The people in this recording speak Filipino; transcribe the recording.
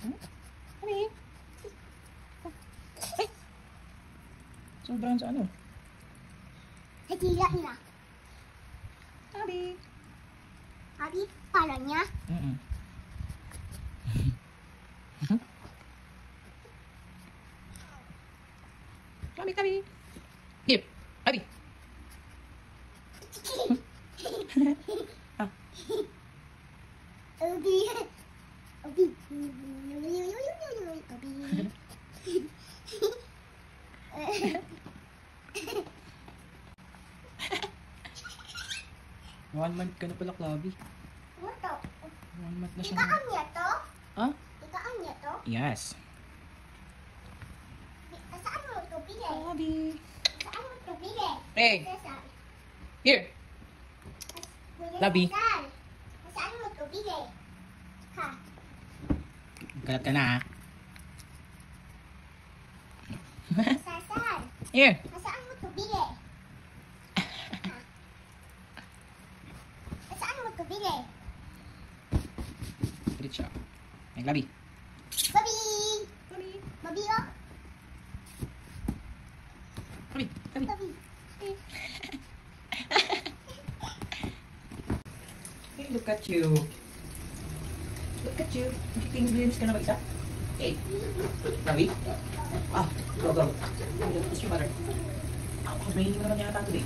Hmm? Abi? Ay! Sobrang sa ano? Sa dila niya. Abi? Abi, pala niya. Abi, Abi. Here. Abi. Ah. Abi. Abi. Abi. 1 month ka na pala, Clavi. Ano to? 1 month na siya. Ikaang niya to? Ah? Ikaang niya to? Yes. Saan mo ito bigay? Clavi. Saan mo ito bigay? Hey. Saan? Here. Labi. Saan mo ito bigay? Ha? Kalat ka na, ha? Saan? Here. Saan mo ito bigay? Saan mo ito bigay? Diretso. Ay, Clavi. Babi! Clavi. Babi oh! Clavi. Clavi. Babi! Hey, look at you. Look at you. Nakikinis ka na ba isa? Hey. Clavi. Ah, go, go. Let's your mother. Ako, may naman yata today.